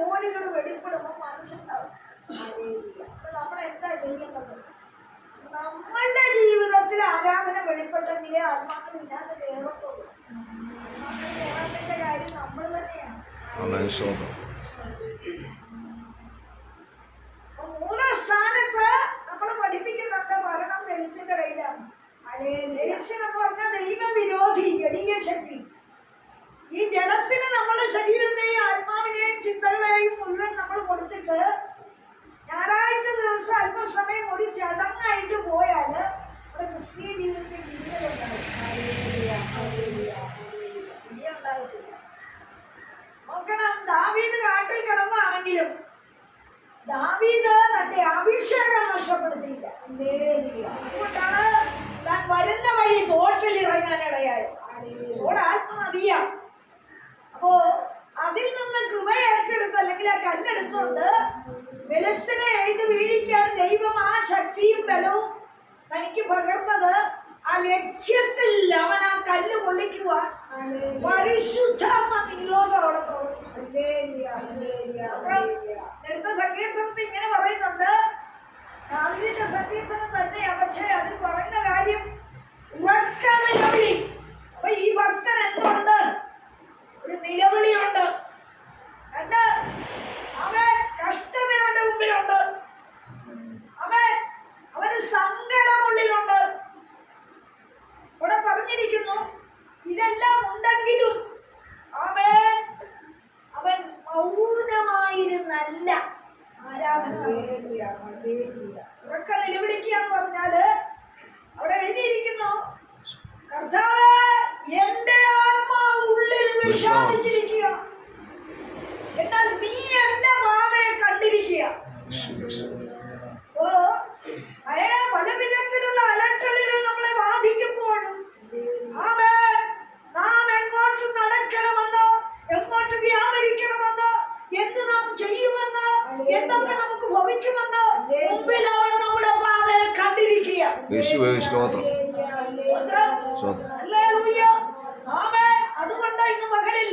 ജോലികൾ വെളിപ്പെടുമ്പോൾ മനസ്സിലാവും. നമ്മളെന്താ ചെയ്യേണ്ടത്? നമ്മളുടെ ജീവിതത്തിൽ ആരാധന വെളിപ്പെട്ടെങ്കിലേ ആത്മാവില്ലാതെ കയറത്തുള്ളൂ. കയറത്തിന്റെ കാര്യം നമ്മൾ തന്നെയാണ്. മൂന്നാം സ്ഥാനത്ത് നമ്മൾ പഠിപ്പിക്കുന്നുണ്ട് മരണം നെൽസിന്റെ കയ്യിലാണ്. നെൽസിൻ എന്ന് പറഞ്ഞാൽ ദൈവവിരോധി ജടീയ ശക്തി. ഈ ജഡത്തിന് നമ്മളെ ശരീരത്തെയും ആത്മാവിനെയും ചിന്തകളെയും മുഴുവൻ നമ്മൾ കൊടുത്തിട്ട് ഞായറാഴ്ച ദിവസം അല്പസമയം ഒരു ചടങ്ങായിട്ട് പോയാൽ നമ്മുടെ ക്രിസ്തീയ ജീവിതത്തിൽ വിജയം ഉണ്ടാകത്തില്ല. നോക്കണം, ദാവീദ് കാട്ടിൽ കിടന്നാണെങ്കിലും ദാവീദ് തന്റെ അഭിഷേകം നഷ്ടപ്പെടുത്തിയില്ല. അതുകൊണ്ടാണ് താൻ വരുന്ന വഴി തോട്ടിൽ ഇറങ്ങാനിടയായത്. ആത്മനദിയാണ്. അപ്പോ അതിൽ നിന്ന് കൃപ ഏറ്റെടുത്ത് അല്ലെങ്കിൽ ആ കല്ലെടുത്തുകൊണ്ട് ഫെലിസ്ത്യനെ എഴുതി വീഴിക്കാൻ ദൈവം ആ ശക്തിയും ബലവും തനിക്ക് പകർന്നത്. ആ ലക്ഷ്യത്തിൽ അവൻ ആ കല്ല് പൊള്ളിക്കുവാൻ പരിശുദ്ധാത്മ നിയോഗത്തോടെ പ്രവർത്തിച്ചു. എടുത്ത സങ്കീർത്തനത്തിൽ ഇങ്ങനെ പറയുന്നുണ്ട്, ദാവീദിന്റെ സങ്കീർത്തനം തന്നെയാണ്, പക്ഷേ അതിൽ പറയുന്ന കാര്യം നിലവിളി. അപ്പൊ ഈ ഭക്തൻ എന്തുണ്ട്? ഒരു നിലവിളിയുണ്ട്. രണ്ട്, അവൻ കഷ്ടത അവന്റെ മുമ്പിലുണ്ട്. അവന് സങ്കടമുള്ളിലുണ്ട്. ഇവിടെ പറഞ്ഞിരിക്കുന്നു, ഇതെല്ലാം ഉണ്ടെങ്കിലും അവൻ മൗനമായിരുന്നല്ല ആരാധന. ഉറക്ക നിലവിളിക്കാന്ന് പറഞ്ഞാല് അവിടെ എഴുതിയിരിക്കുന്നു, കർത്താവേ എന്റെ ആത്മാവ് ഉള്ളിൽ വിഷാദിച്ചിരിക്കുക, എന്നാൽ നീ എന്റെ മാതയെ കണ്ടിരിക്കുക. പല വിധത്തിലുള്ള അലട്ടലുകൾ നമ്മളെ ബാധിക്കുമ്പോഴും നാം എങ്ങോട്ട് നടക്കണമെന്നോ എങ്ങോട്ട് വ്യാപരിക്കണമെന്നോ എന്ത് നാം ചെയ്യുമെന്നോ എന്തൊക്കെ നമുക്ക് ഭവിക്കുമെന്നോ മുമ്പിൽ അവൻ നമ്മുടെ പാതയെ കണ്ടിരിക്കുക. അതുകൊണ്ട് ഇന്ന് മകളിൽ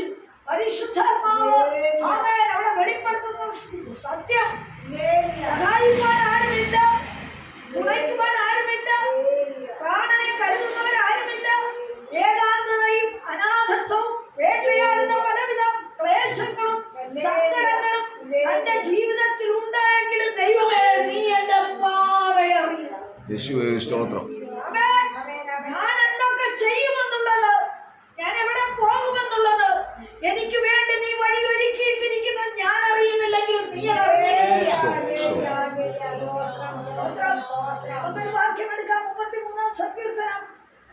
പരിശുദ്ധാത്മാവ് അവിടെ വെളിപ്പെടുത്തുന്ന സത്യം, സഹായിക്കുവാൻ ആരുമില്ല, തുണയ്ക്കുവാൻ ആരുമില്ല, പ്രാണനെ കരുതുന്നവരാരുമില്ല. ഏകാന്തതയും അനാഥത്വവും വേട്ടയാടുന്ന പലവിധ ക്ലേശങ്ങളും സങ്കടങ്ങളും തന്റെ ജീവിതത്തിൽ ഉണ്ടെങ്കിലും ദൈവമേ നീ എന്റെ പാതയറിയും. ഞാൻ എന്തൊക്കെ ചെയ്യുമെന്നുള്ളത്, ഞാൻ എവിടെ പോകുമെന്നുള്ളത്, എനിക്ക് വേണ്ടി നീ വഴി ഒരുക്കിയിട്ടിരിക്കുന്നത് ഞാൻ അറിയുന്നില്ലെങ്കിലും നീ വാക്യമെടുക്കാം. 33-ാം സങ്കീർത്തനം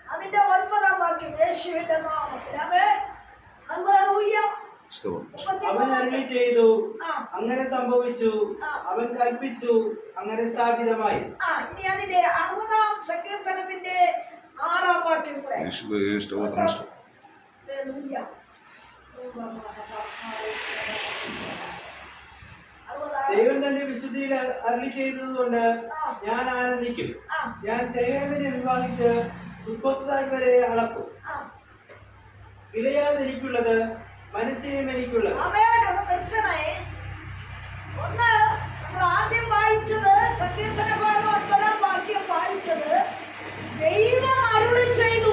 അതിന്റെ 9-ാം വാക്യം. യേശുവിന്റെ നാമത്തിൽ അവൻ അരുളി ചെയ്തു, അങ്ങനെ സംഭവിച്ചു. അവൻ കൽപ്പിച്ചു, അങ്ങനെ സ്ഥാപിതമായി. ഇനി അതിന്റെ 60-ാം സങ്കീർത്തനത്തിന്റെ 6-ാം വാക്യം കൂടെ. ദൈവം തന്റെ വിശുദ്ധിയിൽ അരുളി ചെയ്തതുകൊണ്ട് ഞാൻ ആനന്ദിക്കും. ഞാൻ ശേഖരനെ വിഭാഗിച്ച് സുക്കോത്താൻ വരെ അളക്കും. ഗിലെയാദ് എനിക്കുള്ളത്, മനസ്സേയും എനിക്കുള്ളത്. ഒന്ന് നമ്മൾ ആദ്യം വായിച്ചത് സങ്കീർത്തന ഭാഗം 9-ാം വാക്യം വായിച്ചത്, ദൈവം അരുളി ചെയ്തു.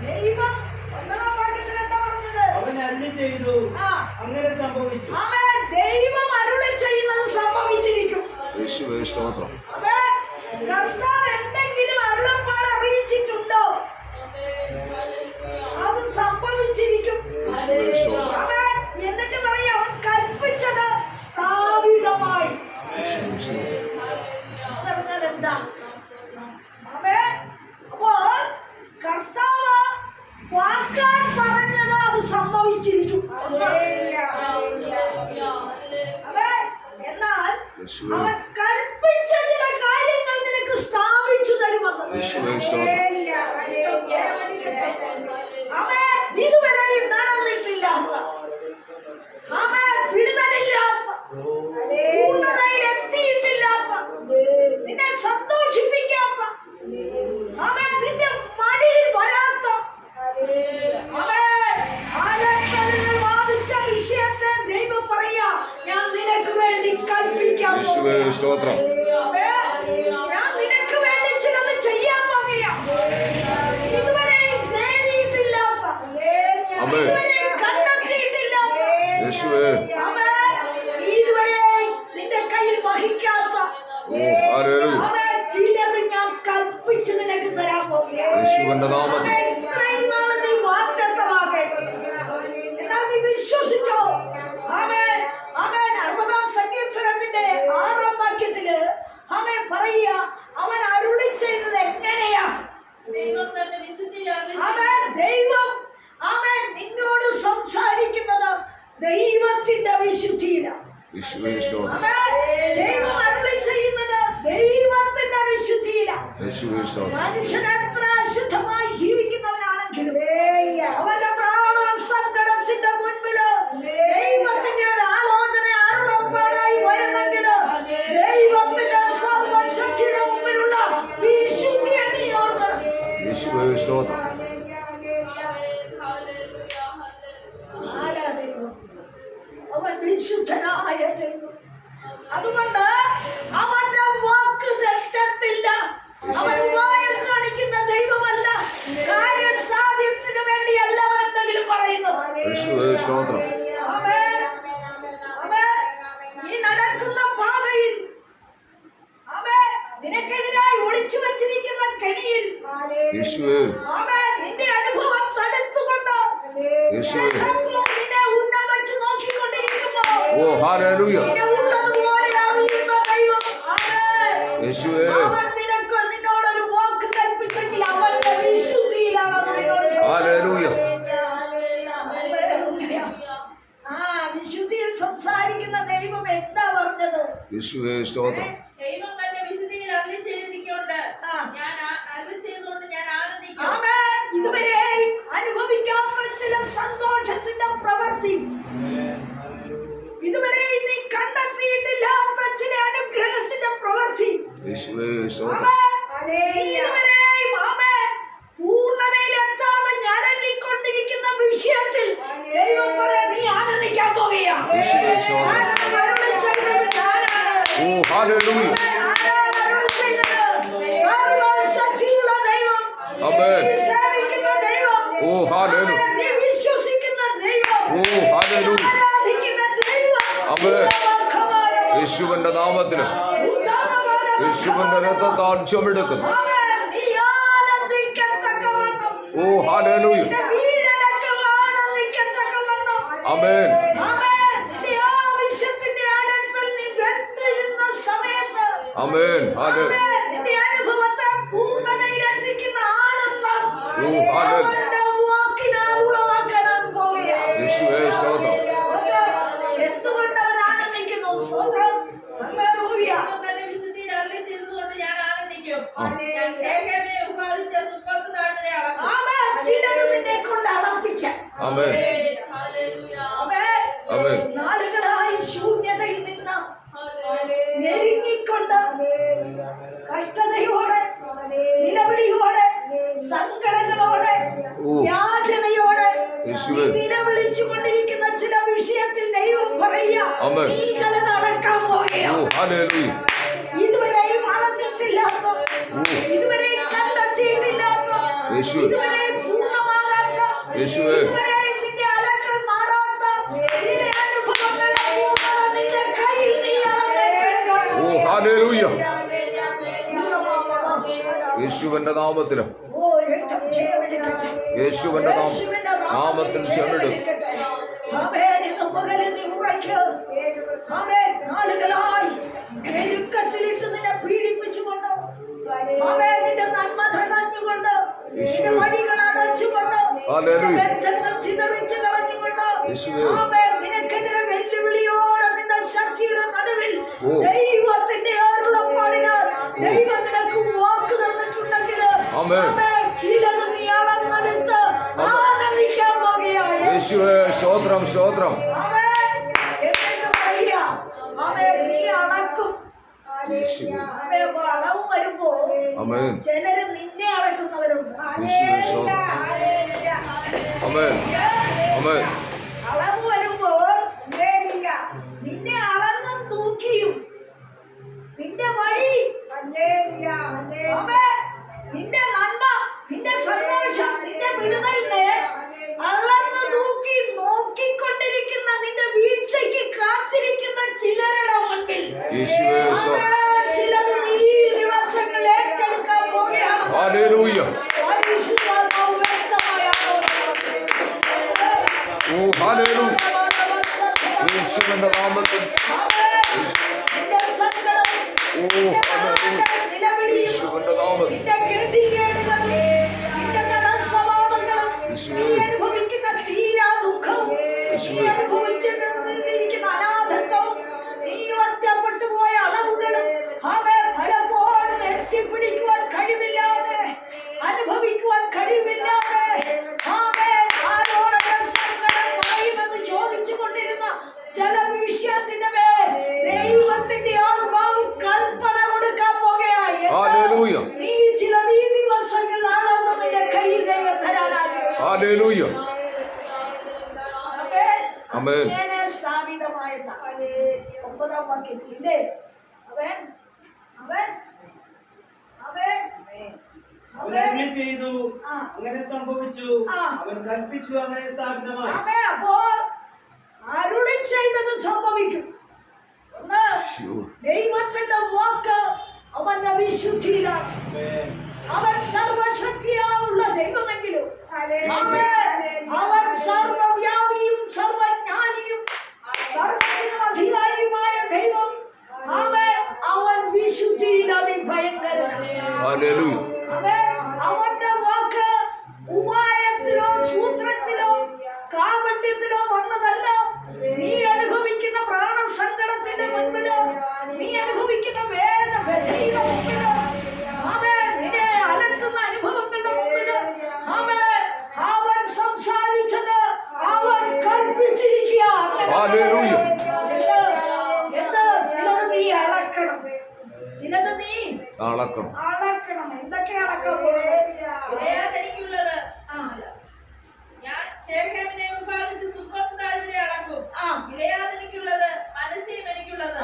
ദൈവം 9-ാം വാക്യത്തിൽ എന്താ പറഞ്ഞത്? അവൻ അരുളി ചെയ്തു, അങ്ങനെ സംഭവിച്ചു. ദൈവം അരുളി ചെയ്യുന്നത് സംഭവിച്ചിരിക്കും. കർത്താവ് എന്തെങ്കിലും അരുളപ്പാട് അറിയിച്ചിട്ടുണ്ടോ? അത് സംഭവിച്ചിരിക്കും. എന്നിട്ട് പറയാം, അവൻ കൽപ്പിച്ചത് സ്ഥാപിതമായി. പറഞ്ഞാൽ എന്താ? അപ്പോൾ കർത്താവ് വാക്കാൻ പറഞ്ഞത് അത് സംഭവിച്ചിരിക്കും. എന്നാൽ അവൻ കൽപ്പിച്ച ചില കാര്യങ്ങൾ നിനക്ക് സ്ഥാപിച്ചു തരുമെന്ന്. അവൻ ഇതുവരെയും നടന്നിട്ടില്ലാത്ത, അവൻ വിടുതലില്ലാത്ത, പൂർണ്ണതയിൽ എത്തിയിട്ടില്ലാത്ത, നിന്നെ സന്തോഷിപ്പിക്കാത്ത, അവൻ നിന്റെ മടിയിൽ വരാത്ത, അവൻ യേശുവേ സ്തോത്രം. ഞാൻ നിനക്ക് വേണ്ടി ചിലത് ചെയ്യാൻ പോകുകയാ. ഇതുവരെ നേടിയിട്ടില്ലാത്ത, ആമേൻ. ഇതുവരെ കണ്ടെത്തിയിട്ടില്ലാത്ത, യേശുവേ. ആമേൻ, ഇതുവരെ നിന്റെ കയ്യിൽ വഹിക്കാത്ത, ഹല്ലേലൂയ. ആമേൻ, ചിലത് ഞാൻ കൽപ്പിച്ച് നിനക്ക് തരാൻ പോകുകയാ. യേശുവിന്റെ നാമത്തിൽ. ഇത്രയും നാള് നീ വാഗ്ദത്തമാകേണ്ടത്, എന്നാൽ നീ വിശ്വസിച്ചോ? ആമേൻ, ആമേൻ. 60-ാം സങ്കീർത്തനത്തിന്റെ 6-ാം വാക്യത്തില് ആമേൻ പറയുക, അവൻ അരുളി ചെയ്യുന്നത് എങ്ങനെയാ? ആമേൻ, ദൈവം ആമേൻ നിന്നോട് സംസാരിക്കുന്നത് ദൈവത്തിന്റെ വിശുദ്ധിയിലാണ്. യേശുവേ സ്തോത്രം. ആമേൻ, ദൈവം അരുളി ചെയ്യുന്നത് ദൈവത്തിന്റെ വിശുദ്ധിയിലാണ്. യേശുവേ സ്തോത്രം. മനുഷ്യൻ എത്ര അശുദ്ധമായി ജീവിക്കുന്നവനാണെങ്കിലും അവന്റെ പ്രാണ സങ്കടത്തിന്റെ മുൻപില് ദൈവത്തിന്റെ ഒരു ആലോചന അരുളപ്പാടായി വരുന്നെങ്കില് ദൈവത്തിന്റെ സർവശക്തിയുടെ മുമ്പിലുള്ള വിശുദ്ധിയെ നീ ഓർക്കണം. യേശുവേ സ്തോത്രം. ആരാ ദൈവം? അവൻ വിശുദ്ധനായ ദൈവം. അതുകൊണ്ട് അവന്റെ വാക്ക് തെറ്റത്തില്ല. അവൻ ഉപായം കാണിക്കുന്ന ദൈവമല്ല. കാര്യം സാധ്യത്തിന് വേണ്ടിയല്ല അവൻ എന്തെങ്കിലും പറയുന്നത്. യേശുവേ സ്തോത്രം. ആമേൻ. ആമേൻ. ഈ നടക്കുന്ന പാതയിൽ ആമേൻ നിനക്കെതിരായി ഒളിച്ചു വച്ചിരിക്കുന്ന കെണിയിൽ യേശുവേ. ആമേൻ നിന്റെ അനുഭവം തടുത്തുകൊണ്ട് യേശുവേ. ശത്രു നിന്നെ ഉന്നം വെച്ച് നോക്കിക്കൊണ്ടിരിക്കുമ്പോൾ ഓ ഹല്ലേലൂയ. നിന്നെ ഉള്ളതുപോലെ അറിയുന്ന ദൈവം ആമേൻ. യേശുവേ. അവൻ നിന്നോടൊരു വാക്ക് കൽപ്പിച്ചെങ്കിൽ അവന്റെ വിശുദ്ധിയിലാണ് അത് നിന്നോട് ഹല്ലേലൂയ. ആ വിശുദ്ധിയിൽ സംസാരിക്കുന്ന ദൈവം എന്താ പറഞ്ഞത്? യേശുവേ സ്തോത്രം. ദൈവം തന്റെ വിശുദ്ധിയിൽ അരുളി ചെയ്തിരിക്കൊണ്ട് ഞാൻ അരുളി ചെയ്തുകൊണ്ട് ഞാൻ ആനന്ദിക്കും. ആമേൻ. ഇതുവരെ അനുഭവിക്കാത്ത ചില സന്തോഷത്തിന്റെ പ്രവൃത്തി, ഇതുവരെ നീ കണ്ടെത്തിയിട്ടില്ലാത്ത ചില അനുഗ്രഹത്തിന്റെ പ്രവൃത്തി, യേശുവേ സ്തോത്രം. ഇതുവരെയും ആമേൻ പൂർണ്ണതയിലെത്താതെ ഞരങ്ങിക്കൊണ്ടിരിക്കുന്ന വിഷയത്തിൽ ദൈവം പറയാ നീ ആനന്ദിക്കാൻ പോവുകയാ. യേശുവേ സ്തോത്രം. ആരാണ് അരുളി ചെയ്തത്? ഞാനാണ്. ഓ ഹല്ലേലൂയ. ആരാണ് അരുളി ചെയ്തത്? സർവശക്തിയുള്ള ദൈവം, ആമേൻ. നീ സേവിക്കുന്ന ദൈവം, ഓ ഹല്ലേലൂയ. നീ വിശ്വസിക്കുന്ന ദൈവം, ഓ ഹല്ലേലൂയ. ആരാധിക്കുന്ന ദൈവം. ആമേൻ. യേശുവിന്റെ നാമത്തിൽ. യേശുവിന്റെ രക്തത്താൽ ചുമടെടുക്കുന്നു. ആമേൻ. നീ ആനന്ദിക്കത്തക്കവണ്ണം, ഓ ഹല്ലേലൂയ. നിന്റെ വീടടക്കം ആനന്ദിക്കത്തക്കവണ്ണം, ആമേൻ. ആമേൻ. നിന്റെ ആവശ്യത്തിന്റെ ആഴത്തിൽ നീ വെന്തിരുന്ന സമയത്ത് ആമേൻ. ഹല്ലേലൂയ. ആമേൻ. നിന്റെ അനുഭവത്തെ പൂർണ്ണതയിലെത്തിക്കുന്ന ആനന്ദം ഓ ഹല്ലേലൂയ. അവന്റെ വാക്കിനാൽ ഉളവാക്കാൻ പോവുകയാണ്. യേശുവേ സ്തോത്രം. എന്തുകൊണ്ട് അവൻ ആനന്ദിക്കുന്നു? സ്തോത്രം. ഹല്ലേലൂയ. ദൈവം തന്റെ വിശുദ്ധിയിൽ അരുളി ചെയ്തതുകൊണ്ട് ഞാൻ ആനന്ദിക്കും. ആ. ഞാൻ ശേഖരനെ ഉപാദിച്ച സുക്കത്ത് നാട്ടിനെ അളക്കും. ആമേൻ. ചിലത് നിന്നെ കൊണ്ട് അളപ്പിക്കാം. ആമേൻ. ഹല്ലേലൂയ. ആമേൻ. ആമേൻ. നാളുകളായി ശൂന്യതയിൽ നിന്ന് ഞെരുങ്ങിക്കൊണ്ട് കഷ്ടതയോടെ, നിലവിളിയോടെ, സങ്കടങ്ങളോടെ, ഓ. യാചനയോടെ യേശുവേ. നിലവിളിച്ചു കൊണ്ടിരിക്കുന്ന ചില വിഷയത്തിൽ ദൈവം പറയുക, ആമേൻ. നീ ചിലത് അളക്കാൻ ഓ പോവുകയാണ്. ഹല്ലേലൂയ. ഇതുവരെയും അളന്നിട്ടില്ലാത്ത, ഇതുവരെയും കണ്ടെത്തിയിട്ടില്ലാത്ത, യേശുവേ. ഇതുവരെയും പൂർണ്ണമാകാത്ത, യേശുവേ. ഇതുവരെയും നിന്റെ അലട്ടൽ മാറാത്ത ചില അനുഭവങ്ങളെ നിന്റെ കയ്യിൽ നീ അളന്നേക്കുക. ഓ ഹല്ലേലൂയ. യേശുവിന്റെ നാമത്തിൽ. ഓ, രക്തം ചെയ്യപ്പെടുകട്ടെ. യേശുവിന്റെ നാമത്തിൽ ചെന്നിടും. ആമേൻ. ഇന്ന് പകലിൽ നീ ഉറയ്ക്ക്. ആമേൻ. നാളുകളായി ഞെരുക്കത്തിലിട്ട് നിന്നെ പീഡിപ്പിച്ചുകൊണ്ട്, ആമേൻ, നിന്റെ നന്മ തടഞ്ഞുകൊണ്ട്, നിന്റെ വഴികൾ അടച്ചുകൊണ്ട്, ഹല്ലേലൂയ. ബന്ധങ്ങൾ ചിതറിച്ച് കളഞ്ഞുകൊണ്ട്, യേശുവേ. ആമേൻ, നിനക്കെതിരെ വെല്ലുവിളിയോടെ നിന്ന ശക്തിയുടെ നടുവിൽ ഓ. ദൈവത്തിന്റെ അരുളപ്പാടിനാൽ ദൈവം നിനക്ക് വാക്ക് തന്നിട്ടുണ്ടെങ്കിൽ ആമേൻ. ആമേൻ, ചിലത് നീ അളന്നെടുത്ത് ആനന്ദിക്കാൻ പോകുകയാണ്. യേശുവേ സ്തോത്രം. സ്തോത്രം. ആമേൻ. എന്നിട്ട് പറയാ, ആമേൻ, നീ അളക്കും. യേശുവേ. ആമേൻ. അളവ് വരുമ്പോ ആമേൻ. ചിലര് നിന്നെ അളക്കുന്നവരുണ്ട്. യേശുവേ സ്തോത്രം. ആമേൻ. ആമേൻ. അളവ് വരുമ്പോൾ നിന്നെ അളന്നും തൂക്കിയും യേശുവേ സ്തോത്രം. ചിലത് നീ ദിവസങ്ങൾ ഏറ്റെടുക്കാൻ പോകുകയാണ്. ഹല്ലേലൂയ. പരിശുദ്ധാത്മാവ് വ്യക്തമായ ഓ ഹല്ലേലൂയ. യേശുവിന്റെ നാമത്തിൽ നിന്റെ സങ്കടം, ഓ നിന്റെ ഹല്ലേലൂയ. നിലവിളിയും, യേശുവിന്റെ നാമത്തിൽ നിന്റെ ഗതികേടുകളും, നിന്റെ കടസ്വഭാവങ്ങളും, നീ അനുഭവിക്കുന്ന തീരാ ദുഃഖവും, നീ അനുഭവിച്ചിരിക്കുന്ന അനാഥത്വവും, നീ ഒറ്റപ്പെട്ടു പോയ അളവുകളും പലപ്പോഴും എത്തിപ്പിടിക്കുവാൻ കഴിവില്ലാതെ, അനുഭവിക്കുവാൻ കഴിവില്ലാതെ ആരോടൊക്കെ സങ്കടമായി എന്ന് ചോദിച്ചു കൊണ്ടിരുന്ന ചില വിഷയത്തിന്റെ മേൽ ദൈവത്തിന്റെ ആത്മാവ് കൽപ്പന കൊടുക്കാൻ പോകുകയായി. ഹല്ലേലൂയ. നീ ചില ഈ ദിവസങ്ങൾ ആളെന്ന് നിന്റെ കയ്യിൽ ദൈവം തരാനാകും. ഹല്ലേലൂയ. ആമേൻ. സ്ഥാപിതമായ 9-ാം വാക്യത്തിൽ ഇല്ലേ, അവൻ അവൻ അവൻ അവൻ അരുളി ചെയ്തു, ആ. അങ്ങനെ സംഭവിച്ചു. ആ. അവൻ കൽപ്പിച്ചു, അങ്ങനെ സ്ഥാപിതമായി. അവൻ അപ്പോൾ അരുളി ചെയ്തത് സംഭവിക്കും. ഒന്ന്, Sure. ദൈവത്തിന്റെ വാക്ക് അവന്റെ വിശുദ്ധിയിലാണ്. ആമേൻ. അവൻ സർവശക്തിയായുള്ള ദൈവമെങ്കിലും അവൻ സർവവ്യാപിയും സർവജ്ഞാനിയും സർവത്തിനും അധികാരിയുമായ ദൈവം. അവൻ വിശുദ്ധിയിൽ അതിഭയങ്കരനാണ്. ഹല്ലേലൂയ. അവന്റെ വാക്ക് ഉപായത്തിലോ സൂത്രത്തിലോ കാപട്യത്തിലോ വന്നതല്ല. നീ അനുഭവിക്കുന്ന പ്രാണസങ്കടത്തിന്റെ മുൻപിലോ, നീ അനുഭവിക്കുന്ന വേദനയുടെ മുൻപിലോ, നിന്നെ അലട്ടുന്ന അനുഭവങ്ങളുടെ മുൻപിലോ അവൻ സംസാരിച്ചത് അവൻ കൽപ്പിച്ചിരിക്കുക. ഹല്ലേലൂയ. എന്താ ചിലത് നീ അളക്കണം, ചിലത് നീ അളക്കണം. അളക്കണം. എന്തൊക്കെ അളക്കാൻ ഇളയാതെനിക്കുള്ളത് ഞാൻ ശേഖേമിനെ വിഭാഗിച്ച് സുഖം താഴ്വരെ അടക്കും. ഇളയാതെനിക്കുള്ളത് മനസ്സിലും എനിക്കുള്ളത്.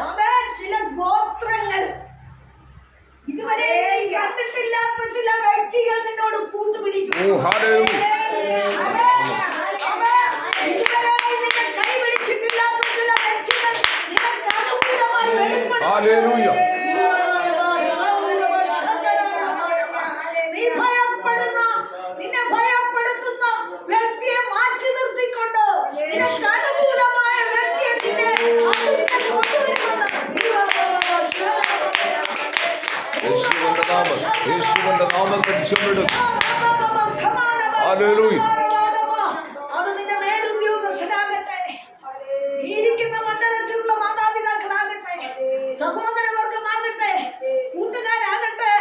ചില ഗോത്രങ്ങൾ, ഇതുവരെ നീ കണ്ടിട്ടില്ലാത്ത ചില വ്യക്തികൾ നിന്നോട് കൂട്ടുപിടിക്കും. ഓ ഹല്ലേലൂയ. ഇതുവരെ നിന്നെ കൈപിടിച്ചിട്ടില്ലാത്ത ചില വ്യക്തികൾ നിനക്ക് അനുകൂലമായി വെളിപ്പെടും. ഹല്ലേലൂയ. നീ ഭയപ്പെടുന്ന, നിന്നെ ഭയപ്പെടുത്തുന്ന വ്യക്തിയെ മാറ്റി നിർത്തിക്കൊണ്ട് നിനക്ക് അനുകൂലമായ വ്യക്തിയെ നിന്നെ അടുക്കൽ കൊണ്ടുവരുമെന്ന് യേശുവിന്റെ നാമം, യേശുവിന്റെ നാമത്തിൽ ചെന്നിടും. ഹല്ലേലൂയ. അത് നിന്റെ മേലുദ്യോഗസ്ഥനാകട്ടെ, നീ ഇരിക്കുന്ന മണ്ഡലത്തിലുള്ള മാതാപിതാക്കളാകട്ടെ, സഹോദരവർഗമാകട്ടെ, കൂട്ടുകാരാകട്ടെ,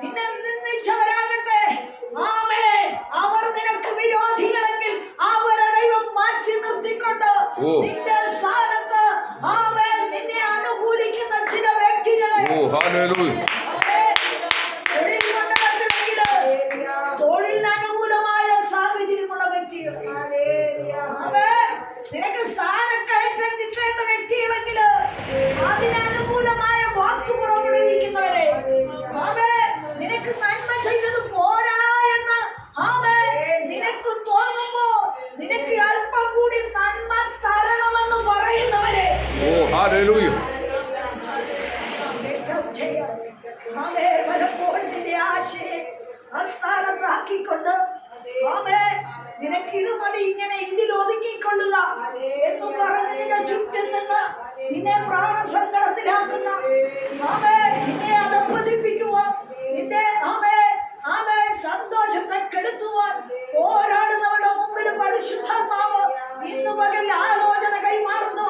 നിന്നെ നിന്ദിച്ചവരാകട്ടെ, അവർ നിനക്ക് വിരോധികളെങ്കിൽ അവരെ ദൈവം മാറ്റി നിർത്തിക്കൊണ്ട് നിന്റെ സ്ഥാനത്ത് നിന്നെ അനുകൂലിക്കുന്ന ചില വ്യക്തികളെ, ഓ ഹല്ലേലൂയ. തൊഴിലിന് അനുകൂലമായ സാഹചര്യമുള്ള വ്യക്തികൾ, നിനക്ക് സ്ഥാനക്കയറ്റം കിട്ടേണ്ട വ്യക്തികളെങ്കിൽ അതിനനുകൂലമായ വാക്ക് പുറപ്പെടുവിക്കുന്നവരെ, നിനക്ക് നന്മ ചെയ്തത് പോരാ എന്ന് നിനക്ക് തോന്നുമ്പോ നിനക്ക് അല്പം കൂടി നന്മ തരണമെന്ന് പറയുന്നവരെ ഹല്ലേലൂയ. പലപ്പോഴും നിന്റെ ആശയെ അസ്ഥാനത്താക്കിക്കൊണ്ട് നിനക്ക് ഇത് മതി, ഇങ്ങനെ ഇതിൽ ഒതുങ്ങിക്കൊള്ളുക എന്ന് പറഞ്ഞ് നിന്നെ ചുറ്റും നിന്ന് നിന്നെ പ്രാണസങ്കടത്തിലാക്കുന്ന നിന്നെ അധപ്പതിപ്പിക്കുവാൻ, നിന്റെ സന്തോഷത്തെ കെടുത്തുവാൻ പോരാടുന്നവരുടെ മുമ്പിൽ പരിശുദ്ധാത്മാവ് ഇന്ന് പകൽ ആലോചന കൈമാറുന്നു.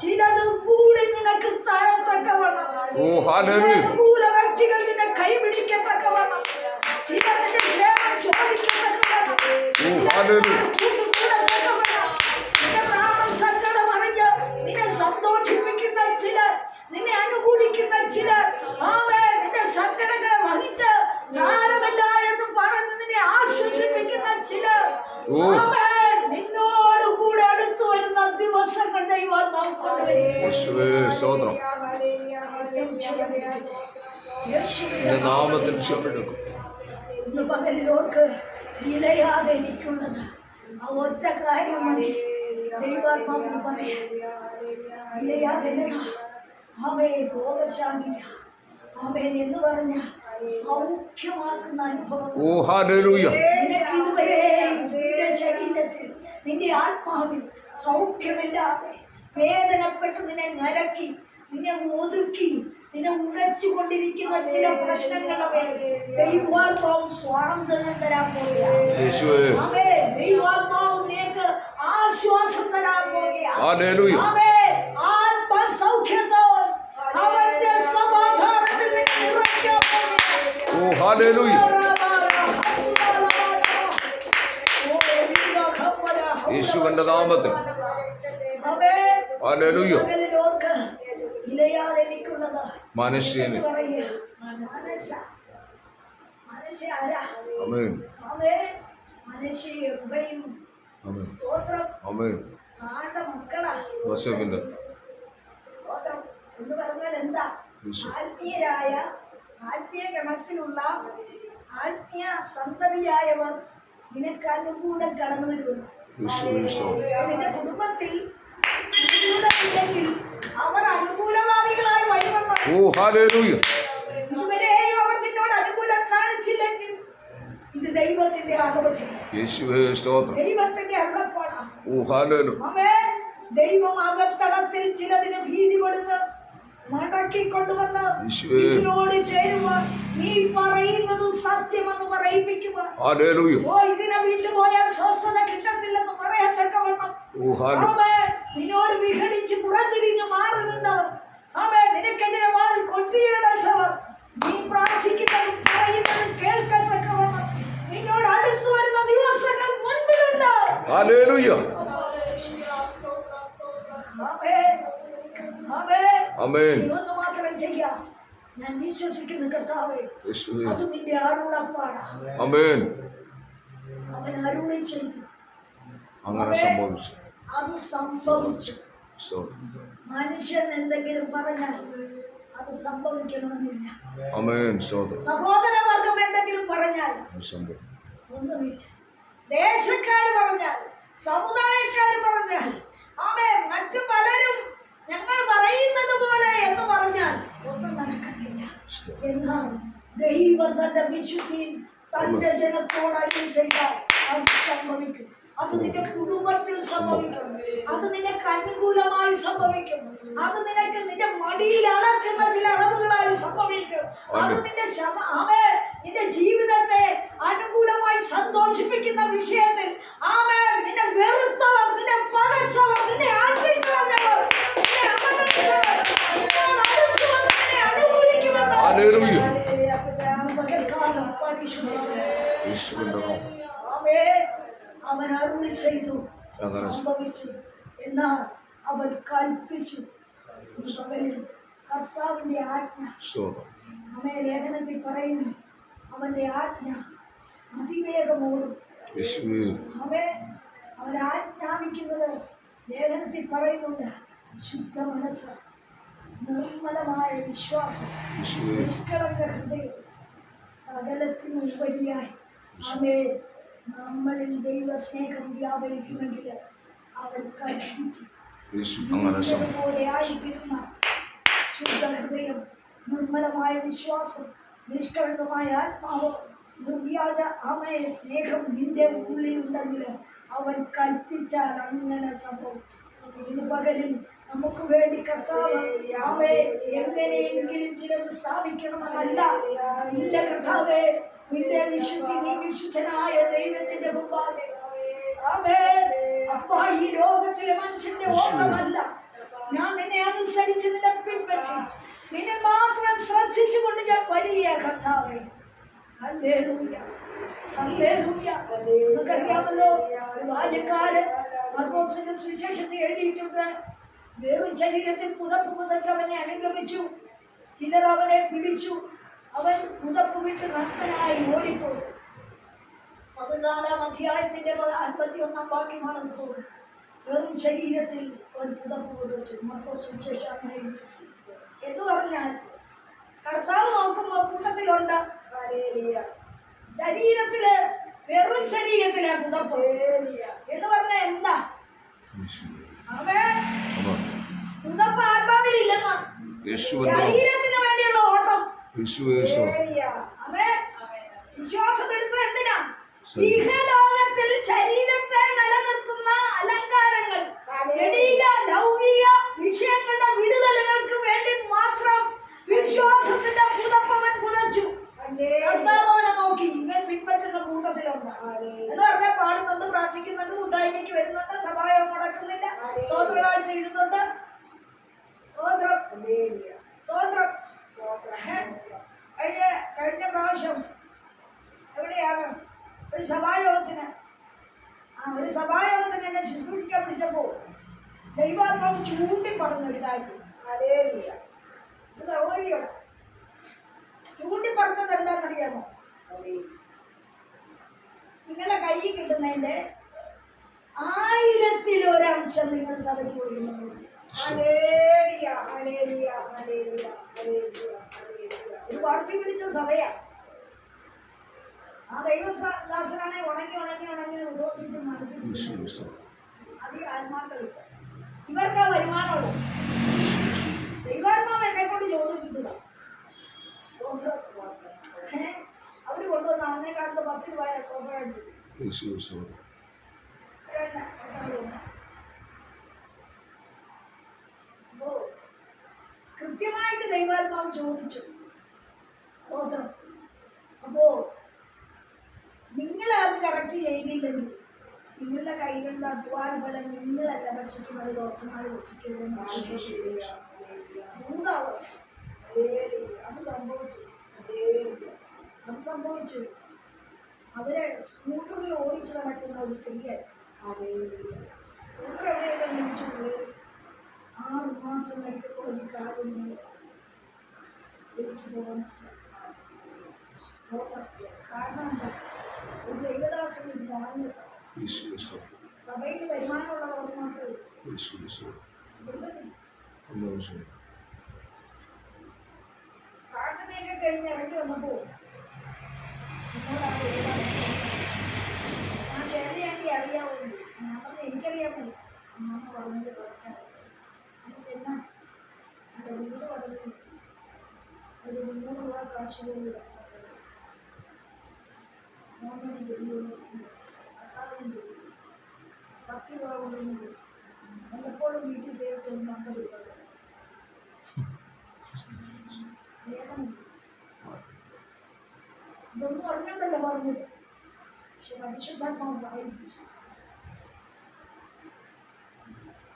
ചിലത് കൂടി നിനക്ക് തരത്തക്കവണ്ണം, അനുകൂല വ്യക്തികൾ നിന്നെ കൈപിടിക്കത്തക്കവണ്ണം, ചിലതിന്റെ ക്ഷേമം ചോദിക്കത്തക്കവണ്ണം, കൂട്ടുകൂടത്തക്കവണ്ണം, നിന്റെ പ്രാണസങ്കടം അറിഞ്ഞ് നിന്നെ സന്തോഷിപ്പിക്കുന്ന ചിലർ, നിന്നെ അനുകൂലിക്കുന്ന ചിലർ, നിന്റെ സങ്കടങ്ങളെ വഹിച്ച് സാരമില്ല എന്ന് പറഞ്ഞ് നിന്നെ ആശ്വസിപ്പിക്കുന്ന ചിലർ, നിന്നോട് കൂടെ അടുത്തു വരുന്ന ദിവസങ്ങൾ ദൈവം സ്തോത്രം. നാമത്തിൽ ചെന്നെടുക്കും. ഇന്ന് പകലിലോർക്ക് ഇലയാതെ എനിക്കുള്ളത് ആ ഒറ്റ കാര്യം മതി. ദൈവാത്മാവിന് പറയാം, ഇലയാതെ എന്നതാ അവേ രോഗശാന്തി അവൻ എന്ന് പറഞ്ഞ സൗഖ്യമാക്കുന്ന അനുഭവം ഓ ഹല്ലേലൂയ നിനക്ക് ഇതുവരെ നിന്റെ ശരീരത്തിൽ നിന്റെ ആത്മാവിൽ സൗഖ്യമില്ലാതെ വേദനപ്പെട്ട് നിന്നെ നരക്കി നിന്നെ ഒതുക്കി നിന്നെ ഉടച്ചുകൊണ്ടിരിക്കുന്ന ചില പ്രശ്നങ്ങളെ ദൈവാത്മാവ് സ്വാതന്ത്ര്യം തരാൻ പോവുകയാണ്. യേശുവേ ആമേൻ. ദൈവാത്മാവ് നിനക്ക് ആശ്വാസം തരാൻ പോവുകയാണ്. ഹല്ലേലൂയ ആമേൻ. ആത്മസൗഖ്യത്താൽ അവന്റെ സമാധാനത്തിൽ നിന്നെ നിറയ്ക്കാൻ പോവുകയാണ്. ഓ ഹല്ലേലൂയ യേശുവിന്റെ നാമത്തിൽ ഹല്ലേലൂയ മനുഷ്യന് ആമേൻ ആമേൻ യോസേഫിന്റെ എന്ന് പറഞ്ഞാൽ എന്താ? ആത്മീയരായ ആത്മീയ ഗണത്തിലുള്ള ആത്മീയ സന്തതിയായവർ നിനക്ക് അനുകൂലം കടന്നു വരുന്നു. നിന്റെ കുടുംബത്തിൽ അനുകൂലമില്ലെങ്കിൽ അവർ അനുകൂലവാദികളായി വരുമെന്ന്. ഓ ഹല്ലേലൂയ ഇതുവരെയും അവർ നിന്നോട് അനുകൂലം കാണിച്ചില്ലെങ്കിൽ ഇത് ദൈവത്തിന്റെ അനുമതി, യേശുവേ സ്തോത്രം ദൈവത്തിന്റെ അരുളപ്പാടാണ്. ഓ ഹല്ലേലൂയ ആമേൻ. ദൈവം അകത്തളത്തിൽ ചിലതിന് ഭീതി കൊടുത്ത് മടക്കിക്കൊണ്ടുവന്ന് ഇതിനോട് ചേരുവാൻ നീ പറയുന്നത് സത്യമെന്ന് പറയിപ്പിക്കുക. ഹല്ലേലൂയ ഓ ഇതിനെ വിട്ടുപോയാൽ സ്വസ്ഥത കിട്ടത്തില്ലെന്ന് പറയത്തക്കവണ്ണം ഓ ഹല്ലേലൂയ ആമേൻ. നിന്നോട് വിഘടിച്ച് പുറത്തിരിഞ്ഞ് മാറി നിന്നവർ, ആമേൻ, നിനക്കെതിരെ വാതിൽ കൊട്ടിയടച്ചവർ, നീ പ്രാർത്ഥിക്കുന്നതും പറയുന്നതും കേൾക്കത്തക്കവണ്ണം നിന്നോട് അടുത്തു വരുന്ന ദിവസങ്ങൾ മുൻപിലുണ്ട്. ഹല്ലേലൂയ ആമേൻ. ആമേൻ. ആമേൻ ഇതൊന്ന് മാത്രം ചെയ്യാം. ഞാൻ വിശ്വസിക്കുന്ന കർത്താവേ, യേശുവേ അത് നിന്റെ അരുളപ്പാടാണ്. ആമേൻ അവൻ അരുളി ചെയ്തു, അങ്ങനെ സംഭവിച്ചു അത് സംഭവിച്ചു. സ്തോത്രം മനുഷ്യൻ എന്തെങ്കിലും പറഞ്ഞാൽ അത് സംഭവിക്കണമെന്നില്ല. ആമേൻ സ്തോത്രം സഹോദരവർഗം എന്തെങ്കിലും പറഞ്ഞാൽ സംഭവിച്ചു ഒന്നുമില്ല. ദേശക്കാര് പറഞ്ഞാൽ, സമുദായക്കാര് പറഞ്ഞാൽ, ആമേ, മറ്റു പലരും ഞങ്ങൾ പറയുന്നത് പോലെ എന്ന് പറഞ്ഞാൽ ഒന്നും നടക്കത്തില്ല. എന്നാൽ ദൈവം തന്റെ വിശുദ്ധിയിൽ തന്റെ ജനത്തോട് അരുളി ചെയ്താൽ അത് സംഭവിക്കും. അത് നിന്റെ കുടുംബത്തിൽ സംഭവിക്കും. അത് നിനക്ക് അനുകൂലമായി സംഭവിക്കും. അത് നിനക്ക് നിന്റെ മടിയിൽ അളക്കുന്ന ചില അളവുകളായി സംഭവിക്കും. അത് നിന്റെ നിന്റെ ജീവിതത്തെ അനുകൂലമായി സന്തോഷിപ്പിക്കുന്ന വിഷയത്തിൽ ആമേ, നിന്നെ വെറുത്തവർ, നിന്നെ പകച്ചവർ, നിന്നെ ആട്ടിക്കളഞ്ഞവർ, നിന്നെ അവഗണിച്ചവർ നിന്നോട് അടുത്ത് വന്ന് നിന്നെ അനുകൂലിക്കുമെന്ന് ഹല്ലേലൂയ പകൽക്കാലം പരിശുദ്ധ യേശുവിന്റെ നാമം ആമേൻ. അവൻ അരുളി ചെയ്തു, അങ്ങനെ സംഭവിച്ചു. എന്നാൽ അവൻ കൽപ്പിച്ചു. പകലിൽ കർത്താവിന്റെ ആജ്ഞ, സ്തോത്രം അവനെ ലേഖനത്തിൽ പറയുന്നു, അവന്റെ ആജ്ഞ അതിവേഗമോടും. യേശുവേ അവൻ ആജ്ഞാപിക്കുന്നത് ലേഖനത്തിൽ പറയുന്നുണ്ട്, ശുദ്ധ മനസ്സ്, നിർമ്മലമായ വിശ്വാസം, യേശുവേ നിഷ്കളങ്ക ഹൃദയം, സകലത്തിനും ഉപരിയായി ആമേൻ നമ്മളിൽ ദൈവസ്നേഹം വ്യാപരിക്കുമെങ്കിൽ അവൻ കൽപ്പിക്കും. യേശു അങ്ങനെ സംഭവിച്ചു പോലെ ആയിത്തീരുന്ന ശുദ്ധ ഹൃദയം, നിർമ്മലമായ വിശ്വാസം, നിഷ്കളങ്കമായ ആത്മാവ്, നിർവ്യാജ ആമയ സ്നേഹം നിന്റെ ഉള്ളിലുണ്ടെങ്കിൽ അവൻ കൽപ്പിച്ചാൽ അങ്ങനെ സംഭവം. ഇതിന് പകലിൽ നമുക്ക് വേണ്ടി കർത്താവ് ആമേ എങ്ങനെയെങ്കിലും ചിലത് സ്ഥാപിക്കണമെന്നല്ല. ഇല്ല കർത്താവേ, നിന്റെ വിശുദ്ധി നീ വിശുദ്ധനായ ദൈവത്തിന്റെ മുമ്പാകെ ആമേൻ. അപ്പാ, ഈ ലോകത്തിലെ മനുഷ്യന്റെ ഓർമ്മമല്ല, ഞാൻ നിന്നെ അനുസരിച്ച് നിന്നെ പിൻപറ്റി നിന്നെ മാത്രം ശ്രദ്ധിച്ചുകൊണ്ട് ഞാൻ വലിയ കർത്താവേ. Hallelujah hallelujah. നമുക്കറിയാമല്ലോ, ബാല്യക്കാരൻ മർക്കോസിന്റെ സുവിശേഷത്തിൽ എഴുതിയിട്ടുണ്ട്, വെറും ശരീരത്തിൽ പുതപ്പ് പുതച്ചവനെ അനുഗമിച്ചു. ചിലർ അവനെ പിടിച്ചു, അവൻ പുതപ്പ് വിട്ട് നഗ്നനായി ഓടിപ്പോയി. 14-ാം അധ്യായത്തിന്റെ 51-ാം വാക്യമാണെന്ന് തോന്നുന്നു. വെറും ശരീരത്തിൽ അവൻ പുതപ്പ് പുതച്ചു. മർക്കോസ് സുവിശേഷം അങ്ങനെ എഴുതി. എന്ന് പറഞ്ഞാൽ കർത്താവ് നോക്കുമ്പോൾ കൂട്ടത്തിലുണ്ട് ശരീരത്തില്, വെറും ശരീരത്തിലെ പുതപ്പ് എന്ന് പറഞ്ഞാൽ എന്താ? അവൻ പുതപ്പ് ആത്മാവിലില്ലെന്ന്. യേശുവിന്റെ നാമം ശരീരത്തിന് വേണ്ടിയുള്ള ഓട്ടം. യേശുവേ സ്തോത്രം ആമേൻ. വിശ്വാസം എടുത്തത് എന്തിനാ? ശരി. ഇഹലോകത്തിൽ ശരീരത്തെ നിലനിർത്തുന്ന അലങ്കാരങ്ങൾ, ജഡീക ലൗകിക വിഷയങ്ങളുടെ വിടുതലുകൾക്ക് വേണ്ടി മാത്രം വിശ്വാസത്തിന്റെ പുതപ്പവൻ പുതച്ചു. കർത്താവിനെ നോക്കി ഇവൻ പിൻപറ്റുന്ന കൂട്ടത്തിലുണ്ട് എന്ന് പറഞ്ഞാൽ പാടുന്നുണ്ട്, പ്രാർത്ഥിക്കുന്നുണ്ട്, കൂട്ടായ്മയ്ക്ക് വരുന്നുണ്ട്, സഭായോഗം നടക്കുന്നില്ല, സ്വോത്രകാഴ്ച ഇടുന്നുണ്ട്. സ്വോത്രം സ്വോത്രം. കഴിഞ്ഞ പ്രാവശ്യം എവിടെയാണ് ഒരു സഭായോഗത്തിന് എന്നെ ശുശ്രൂഷിക്കാൻ വിളിച്ചപ്പോ ദൈവാത്മാവ് ചൂണ്ടി പറഞ്ഞൊരു കാര്യം. സൗകര്യമാണ്. ചൂണ്ടി പറഞ്ഞത് എന്താണെന്നറിയാമോ? നിങ്ങളെ കയ്യിൽ കിട്ടുന്നതിന്റെ 1000-ൽ-1 നിങ്ങൾ സഭയ്ക്ക് കൊടുക്കുന്നു. ഒരു പാർട്ടി പിടിച്ച സഭയാ. ആ ദൈവദാസനാണെ ഉണങ്ങി ഉപയോഗിച്ചിട്ട് നടത്തി. അത് ആത്മാക്കളില്ല. ഇവർക്ക് ആ വരുമാനമുള്ളൂ. ദൈവാത്മാവ് എന്നെ കൊണ്ട് ചോദിപ്പിച്ചതാ. അവര് കൊണ്ടുവന്ന അന്നേക്കാലത്ത് 10 രൂപ സോഫ അടിച്ചത്. അപ്പോ കൃത്യമായിട്ട് ദൈവാത്മാവ് ചോദിച്ചു. സ്തോത്രം. അപ്പോ നിങ്ങളത് കറക്റ്റ് ചെയ്തില്ലെങ്കിൽ നിങ്ങളുടെ കൈകളുടെ അധ്വാന ഫലം നിങ്ങളല്ല ഭക്ഷിക്കുന്നത്, ഡോക്ടർമാർ ഭക്ഷിക്കരുതെന്ന് അത് സംഭവിച്ചു. അവരെ സ്കൂട്ടറിൽ ഓടിച്ച് നടക്കുന്ന ഒരു സ്ത്രീയായി. സ്കൂട്ടർ എവിടെയൊക്കെ നിൽച്ചിട്ടുള്ളത് 6 മാസം മെഡിക്കൽ കോളേജിൽ കാര്യം പോകാൻ. കാരണം എന്താ? ഒരു ദൈവദാസന് വാങ്ങി സഭയിൽ വരുമാനമുള്ളവർ മാത്രമേ പ്രാർത്ഥനയൊക്കെ കഴിഞ്ഞ് ഇറങ്ങി വന്നപ്പോ ഞാൻ ചേട്ടയാക്കി അറിയാവുന്നു. ഞാൻ പറഞ്ഞു എനിക്കറിയാമോ. അമ്മ പറഞ്ഞത് ചെന്നാ എൻ്റെ വീട് പറഞ്ഞു ഒരു 300 രൂപ കാശ് പോലും 10 രൂപ കൊണ്ടുവന്നത് എപ്പോഴും വീട്ടിൽ കയറി ചെന്ന് 50 രൂപ ഇതൊന്നും അറിഞ്ഞിട്ടല്ലോ പറഞ്ഞത്. പക്ഷെ പരിശുദ്ധാത്മാവ് പറയിപ്പിച്ചു.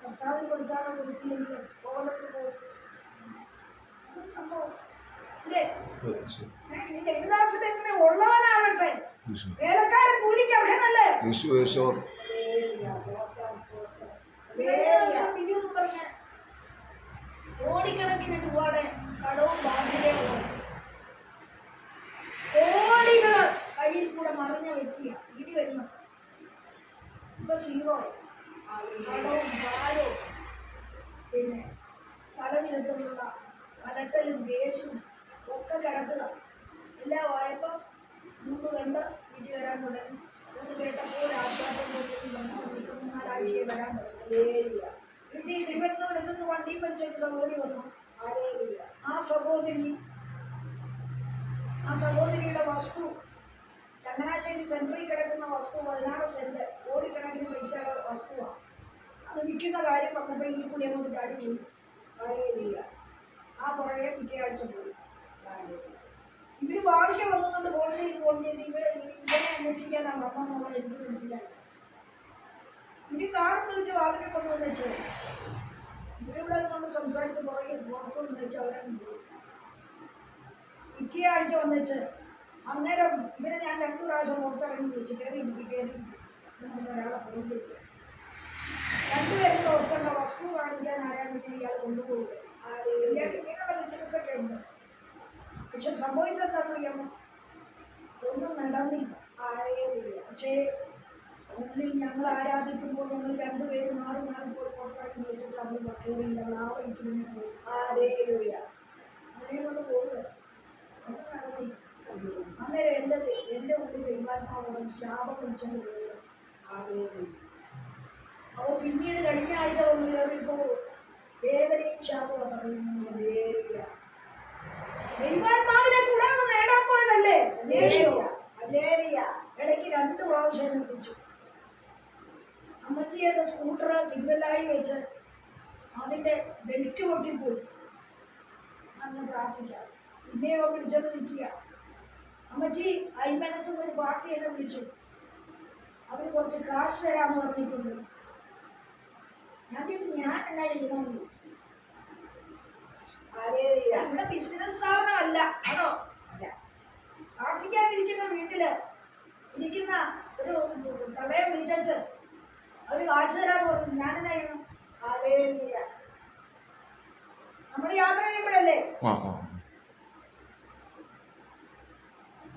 കർത്താവിന് കൊടുക്കാനോ കൊടുത്തില്ലെങ്കിൽ ഓലത്ത് പോകും. അത് സംഭവം ഇല്ലേ? ഈ ദൈവദാസൻ എങ്ങനെ ഉള്ളവനാകട്ടെ, വേലക്കാരൻ കൂലിക്ക് അർഹനല്ലേ? പറഞ്ഞ കോടിക്കണക്കിന് രൂപയുടെ കടവും ബാധ്യതയുള്ള കോടികൾ കയ്യിൽ കൂടെ മറിഞ്ഞ വ്യക്തിയാണ്. ഇടി വരുന്നു ഇപ്പൊ സീറോ കടവും ഭാരവും പിന്നെ പല വിധത്തിലുള്ള അലട്ടലും കേസും ഒക്കെ കിടക്കുക. എല്ലാം വായപ്പം മുമ്പ് കണ്ട് വീട്ടിൽ വരാൻ തുടങ്ങി. ഒന്ന് കേട്ടപ്പോൾ ആശ്വാസം തോന്നി. 4 വരാൻ തുടങ്ങി. വീട്ടിൽ ഇടിവെന്ന് എടുത്തുന്ന വണ്ടി പഞ്ചൊരു സഹോദരി വന്നു. ആ സഹോദരിയുടെ വസ്തു ചങ്ങനാശ്ശേരി സെൻട്രിൽ കിടക്കുന്ന വസ്തു 16 സെന്റ് കോടിക്കണക്കിന് പൈസയുടെ വസ്തുവാണ്. അത് വിൽക്കുന്ന കാര്യം പറഞ്ഞപ്പോൾ ഈ കൂടി അങ്ങോട്ട് ചാടി പോയി. ആ പുറകെ പിറ്റേ ആഴ്ച പോയി. ഇവര് വാങ്ങിക്കാൻ വന്നുകൊണ്ട് ഫോൺ ചെയ്ത് ഇവരെ അന്വേഷിക്കാനാണ് വന്നെന്നുള്ളത് എനിക്ക് മനസ്സിലായി. ഇവര് കാറും വിളിച്ച് വാതിനെ കൊണ്ടുവന്ന് വെച്ചത്. ഇവരിവിടെ നമ്മൾ സംസാരിച്ച് പുറകെ പുറത്തുനിന്ന് വെച്ച് അവരാണ് പോയി. പിറ്റേ ആഴ്ച വന്നിച്ച് അന്നേരം ഇവരെ ഞാൻ 2 പ്രാവശ്യം പുറത്തിറങ്ങി വിളിച്ച് കയറി ഒരാളെ ഫോൺ ചെയ്തു. 2 പേരും ഓർക്കേണ്ട വസ്തു കാണിക്കാൻ ആരാണെങ്കിലും ഇയാൾ കൊണ്ടുപോകും. ഇങ്ങനെയുള്ള ബിസിനസ്സൊക്കെ ഉണ്ട്. പക്ഷെ സംഭവിച്ചെന്താണെന്നറിയാമോ? ഒന്നും നടന്നില്ല. പക്ഷേ ഒന്നിൽ ഞങ്ങൾ ആരാധിക്കുമ്പോൾ ഞങ്ങൾ 2 പേര് മാറി പോയി പുറത്തിറങ്ങി വെച്ചിട്ട് അവർ കയറിയില്ല. അവൾ ആ വഴിക്ക് തന്നെ പോയി. അതേപോലെ പോകുക അന്നേരം എൻ്റെ ഉള്ളിൽ ദൈവാത്മാവ് ശാപം വിളിച്ചത് പോവുക. അപ്പോൾ പിന്നീട് കഴിഞ്ഞ ആഴ്ച വന്ന് കയറിയപ്പോൾ വേദനയും ശാപമാണ് പറയുന്നത്. എൻ്റെ സ്കൂട്ടർ തിരുവല്ലായി വെച്ച് അതിൻ്റെ ബെൽറ്റ് പൊട്ടിപ്പോയി. അന്ന് പ്രാർത്ഥിക്കാം. പിന്നെയോ വിളിച്ചോണ്ട് നിൽക്കുക, അമ്മച്ചി അയ്മനത്തുനിന്ന് ഒരു പാർട്ടി എന്നെ വിളിച്ചു, അവർ കുറച്ച് കാശ് തരാമെന്ന് പറഞ്ഞിട്ടുണ്ട്. ഞാൻ ചോദിച്ചു ഞാൻ എന്നാ ചെയ്യണമെന്ന്. ഇവിടെ ബിസിനസ് സ്ഥാപനമല്ല, ആണോ? അല്ല. പ്രാർത്ഥിക്കാനിരിക്കുന്ന വീട്ടില് ഇരിക്കുന്ന ഒരു തലയെ വിളിച്ചു അവർ കാശ് തരാന്ന് പറഞ്ഞു. ഞാനെന്നാ ചെയ്യണം? ഹല്ലേലൂയ. നമ്മൾ യാത്ര ചെയ്യുമ്പോഴല്ലേ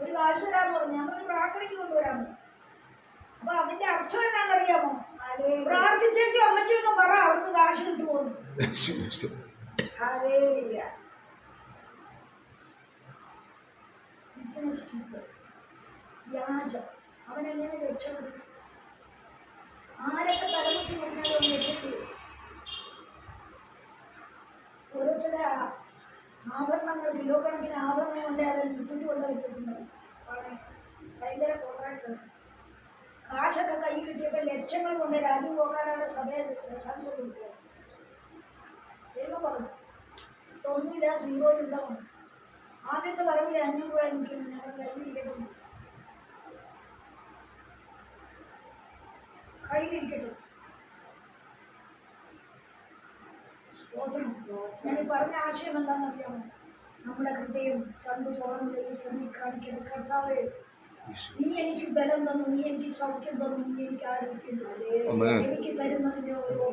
ഒരു കാശ് തരാന്ന് പറഞ്ഞു. നമ്മൾ പ്രാർത്ഥനയ്ക്ക് കൊണ്ടുവരാമോ? അപ്പൊ അതിന്റെ അർത്ഥം എന്താണെന്നറിയാമോ? പ്രാർത്ഥിച്ചേച്ചു അമ്മച്ചി ഒന്ന് പറ, അവർക്ക് കാശ് കിട്ടുമോ? ഹല്ലേലൂയ. ബിസിനസ് കീപ്പർ, വ്യാജം, അവനെങ്ങനെ രക്ഷപ്പെടും? ആരൊക്കെ തലമുറ്റി പറഞ്ഞാലും അവൻ രക്ഷപ്പെടും. ഓരോരുത്തരുടെ ആഭരണങ്ങൾ, കിലോ കണക്കിന് ആഭരണം കൊണ്ട് അവൻ വിട്ടിട്ട് കൊണ്ട് വെച്ചിട്ടുണ്ട്. ഭയങ്കര കോൺട്രാക്ടർ. കാശൊക്കെ കൈ കിട്ടിയപ്പോൾ ലക്ഷങ്ങൾ കൊണ്ട് രാജ്യം പോകാനാണ് സഭയിൽ പ്രശംസ കൊടുക്കുക. ദൈവം പറഞ്ഞു ഒന്നുമില്ല, സീറോ ഉണ്ടാവും. ആദ്യത്തെ പറമ്പിൽ 500 രൂപ എനിക്ക് ഞങ്ങൾ കയ്യിലിരിക്കട്ടെ, കയ്യിലിരിക്കട്ടെ. ഞാൻ പറഞ്ഞ ആശയം എന്താണെന്നറിയാമോ? നമ്മുടെ ഹൃദയം ചന്തു തുറന്ന് ശ്രമിക്കാണിക്കണം. കർത്താവേ, നീ എനിക്ക് ബലം തന്നു, നീ എനിക്ക് സൗഖ്യം തന്നു, നീ എനിക്ക് ആരോഗ്യം തന്നു, എനിക്ക് തരുന്നതിന്റെ ഓരോ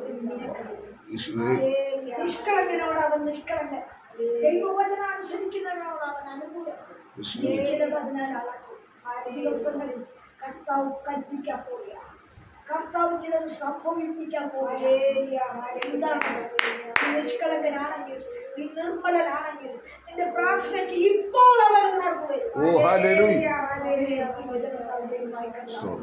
നിഷ്കളങ്കനോട് അവൻ നിഷ്കളങ്കൻ, ദൈവവചനം അനുസരിക്കുന്നതിനോട് അവൻ അനുകൂലം. ചിലത് അതിനാൽ അളക്കും. ആ ദിവസങ്ങളിൽ കർത്താവ് കൽപ്പിക്കാൻ പോവുക, കർത്താവ് ചിലത് സംഭവിപ്പിക്കാൻ പോവുക. എന്താണ്? നീ നിഷ്കളങ്കനാണെങ്കിൽ, നീ നിർമ്മലനാണെങ്കിൽ നിന്റെ പ്രാർത്ഥനയ്ക്ക് ഇപ്പോൾ അവൻ ഉണർന്നു വരും. ഓ ഹല്ലേലൂയ. ഈ വചനത്താൽ ദൈവമായി കർത്താവ്